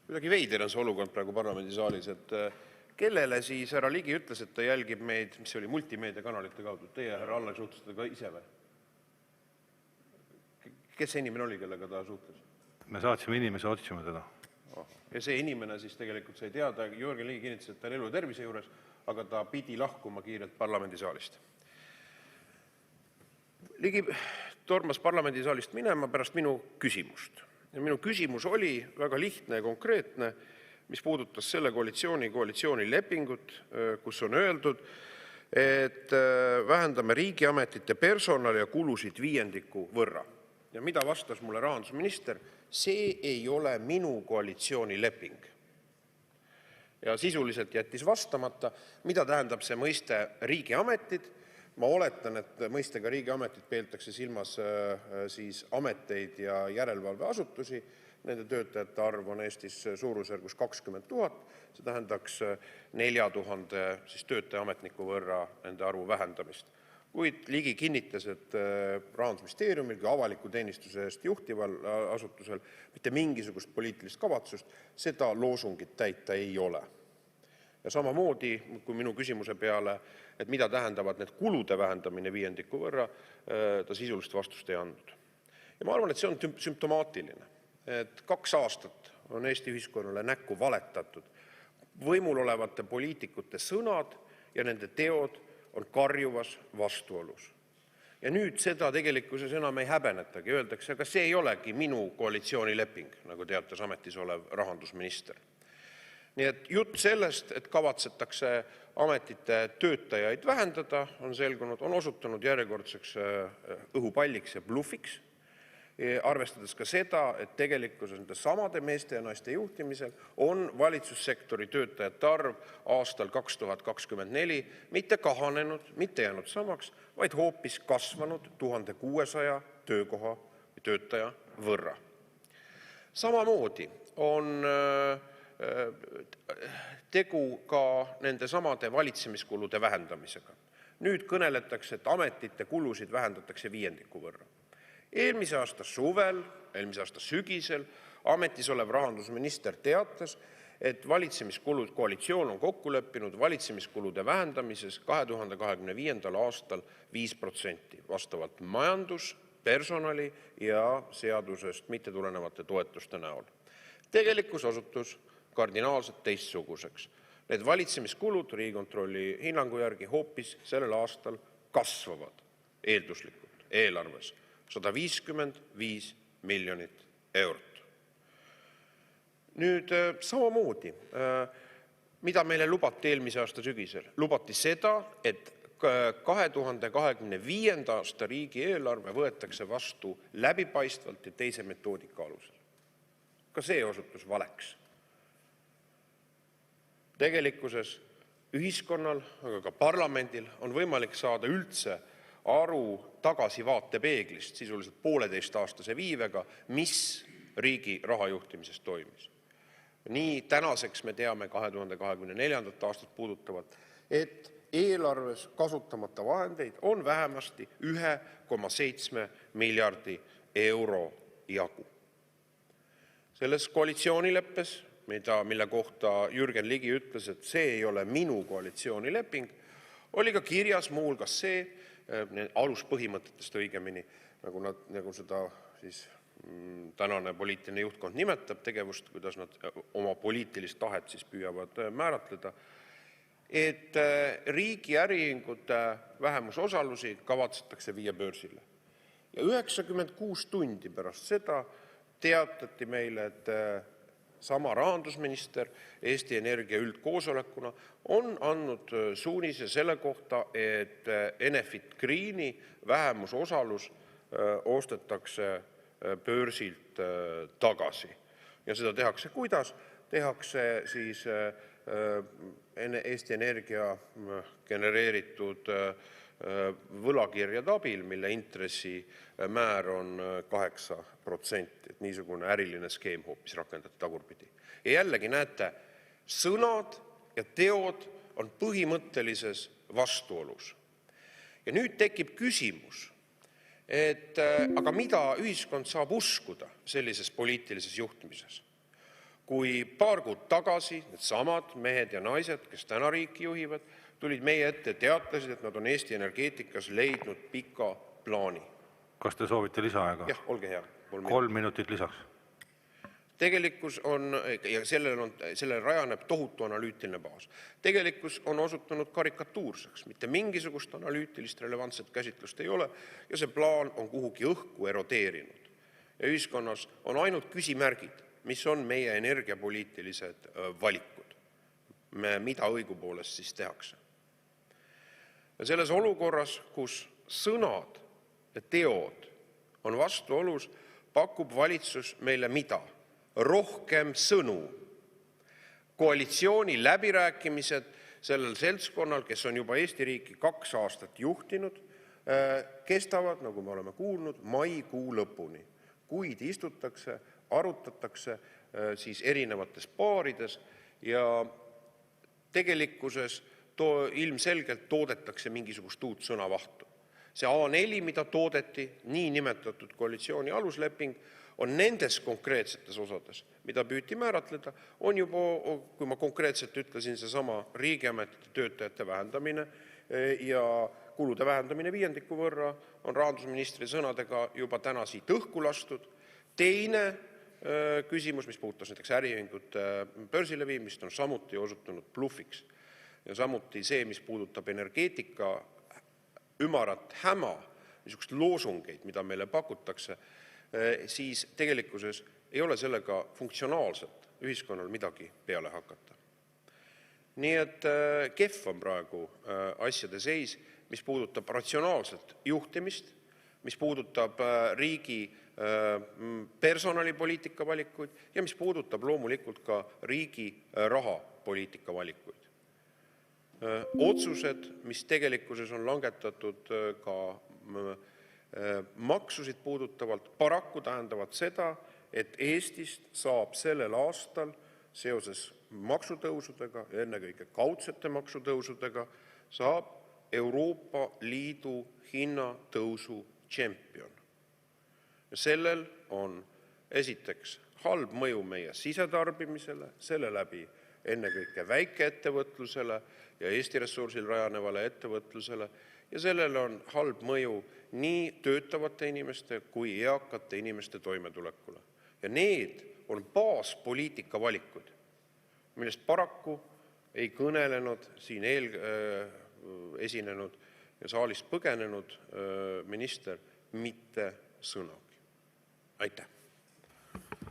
Kuidagi veider on see olukord praegu parlamendisaalis, et kellele siis härra Ligi ütles, et ta jälgib meid, mis oli multimeediakanalite kaudu. Teie, härra Aller, suhtlesite ka ise või? Kes see inimene oli, kellega ta suhtles? Me saatsime inimese otsima teda. Ja see inimene siis tegelikult sai teada, Jürgen Ligi kinnitas, et ta on elu ja tervise juures, aga ta pidi lahkuma kiirelt parlamendisaalist. Ligi tormas parlamendisaalist minema pärast minu küsimust. Ja minu küsimus oli väga lihtne ja konkreetne, mis puudutas selle koalitsioonilepingut, kus on öeldud, et vähendame riigiametite personali ja kulusid 5% võrra. Ja mida vastas mulle rahandusminister? See ei ole minu koalitsioonileping. Ja sisuliselt jättis vastamata, mida tähendab see mõiste riigiametid. Ma oletan, et mõistega riigiametid peetakse silmas siis ameteid ja järelevalveasutusi. Nende töötajate arv on Eestis suurusjärgus 20 000. See tähendaks 4000 siis töötaja ametniku võrra nende arvu vähendamist. Kuid Ligi kinnitas, et Rahandusministeeriumil kui avaliku teenistuse eest juhtival asutusel mitte mingisugust poliitilist kavatsust seda loosungit täita ei ole. Ja samamoodi, kui minu küsimuse peale, et mida tähendavad need kulude vähendamine 5% võrra, ta sisulist vastust ei andnud. Ja ma arvan, et see on sümptomaatiline, et 2 aastat on Eesti ühiskonnale näkku valetatud. Võimul olevate poliitikute sõnad ja nende teod on karjuvas vastuolus. Ja nüüd seda tegelikkuses enam ei häbenetagi, öeldakse, aga see ei olegi minu koalitsioonileping, nagu teatas ametis olev rahandusminister. Nii et jutt sellest, et kavatsetakse ametite töötajaid vähendada, on selgunud, on osutunud järjekordseks õhupalliks ja blufiks, arvestades ka seda, et tegelikkuses nende samade meeste ja naiste juhtimisel on valitsussektori töötajate arv aastal 2024 mitte kahanenud, mitte jäänud samaks, vaid hoopis kasvanud 1600 töökoha või töötaja võrra. Samamoodi on tegu ka nende samade valitsemiskulude vähendamisega. Nüüd kõneletakse, et ametite kulusid vähendatakse 5% võrra. Eelmise aasta suvel, eelmise aasta sügisel ametis olev rahandusminister teatas, et valitsemiskulud koalitsioon on kokku leppinud valitsemiskulude vähendamises 2025. aastal 5% vastavalt majandus-, personali- ja seadusest mitte tulenevate toetuste näol. Tegelikkus osutus kardinaalselt teistsuguseks. Need valitsemiskulud Riigikontrolli hinnangu järgi hoopis sellel aastal kasvavad eelduslikult eelarves 155 miljonit eurot. Nüüd samamoodi, mida meile lubati eelmise aasta sügisel? Lubati seda, et 2025. aasta riigieelarve võetakse vastu läbipaistvalt ja teise metoodika alusel. Ka see osutus valeks. Tegelikkuses ühiskonnal, aga ka parlamendil on võimalik saada üldse aru tagasivaatepeeglist sisuliselt 1,5-aastase viivega, mis riigi rahajuhtimises toimis. Nii tänaseks me teame 2024. aastat puudutavalt, et eelarves kasutamata vahendeid on vähemasti 1,7 miljardi euro jagu. Selles koalitsioonileppes, mille kohta Jürgen Ligi ütles, et see ei ole minu koalitsioonileping, oli ka kirjas muu hulgas see, aluspõhimõtetest õigemini, nagu seda siis tänane poliitiline juhtkond nimetab tegevust, kuidas nad oma poliitilist tahet siis püüavad määratleda, et riigi äriühingute vähemusosalusi kavatsetakse viia börsile. Ja 96 tundi pärast seda teatati meile, et sama rahandusminister Eesti Energia üldkoosolekuna on andnud suunise selle kohta, et Enefit Greeni vähemusosalus ostetakse börsilt tagasi. Ja seda tehakse kuidas? Tehakse siis Eesti Energia genereeritud võlakirjade abil, mille intressimäär on 8%. Et niisugune äriline skeem hoopis rakendati tagurpidi. Ja jällegi näete, sõnad ja teod on põhimõttelises vastuolus. Ja nüüd tekib küsimus, et aga mida ühiskond saab uskuda sellises poliitilises juhtimises? kui paar kuud tagasi needsamad mehed ja naised, kes täna riiki juhivad, tulid meie ette ja teatasid, et nad on Eesti energeetikas leidnud pika plaani. Kas te soovite lisaaega? Jah, olge hea. 3 minutit lisaks. Tegelikkus on, ja sellele rajaneb tohutu analüütiline baas. Tegelikkus on osutunud karikatuurseks, mitte mingisugust analüütilist relevantset käsitlust ei ole ja see plaan on kuhugi õhku erodeerinud. Ja ühiskonnas on ainult küsimärgid, mis on meie energiapoliitilised valikud, mida õigupoolest siis tehakse. Ja selles olukorras, kus sõnad ja teod on vastuolus, pakub valitsus meile mida? Rohkem sõnu. Koalitsiooni läbirääkimised sellel seltskonnal, kes on juba Eesti riiki 2 aastat juhtinud, kestavad, nagu me oleme kuulnud, maikuu lõpuni. Kuid istutakse, arutatakse siis erinevates paarides ja tegelikkuses ilmselgelt toodetakse mingisugust uut sõnavahtu. See A4, mida toodeti, nii nimetatud koalitsiooni alusleping, on nendes konkreetsetes osades, mida püüti määratleda, on juba, kui ma konkreetselt ütlesin, seesama riigiametite töötajate vähendamine ja kulude vähendamine 5% võrra, on rahandusministri sõnadega juba täna siit õhku lastud. Teine küsimus, mis puudutas näiteks äriühingute börsile viimist, on samuti osutunud blufiks. Ja samuti see, mis puudutab energeetika ümarat häma, niisugust loosungeid, mida meile pakutakse, siis tegelikkuses ei ole sellega funktsionaalselt ühiskonnal midagi peale hakata. Nii et kehv on praegu asjade seis, mis puudutab ratsionaalset juhtimist, mis puudutab riigi personalipoliitika valikuid ja mis puudutab loomulikult ka riigi rahapoliitika valikuid. Otsused, mis tegelikkuses on langetatud ka maksusid puudutavalt, paraku tähendavad seda, et Eestist saab sellel aastal seoses maksutõusudega ja ennekõike kaudsete maksutõusudega saab Euroopa Liidu hinnatõusu tšempion. Ja sellel on esiteks halb mõju meie sisetarbimisele, selle läbi ennekõike väikeettevõtlusele ja Eesti ressursil rajanevale ettevõtlusele ja sellel on halb mõju nii töötavate inimeste kui eakate inimeste toimetulekule. Ja need on baaspoliitika valikud, millest paraku ei kõnelenud siin esinenud ja saalist põgenenud minister mitte sõnagi. Aitäh!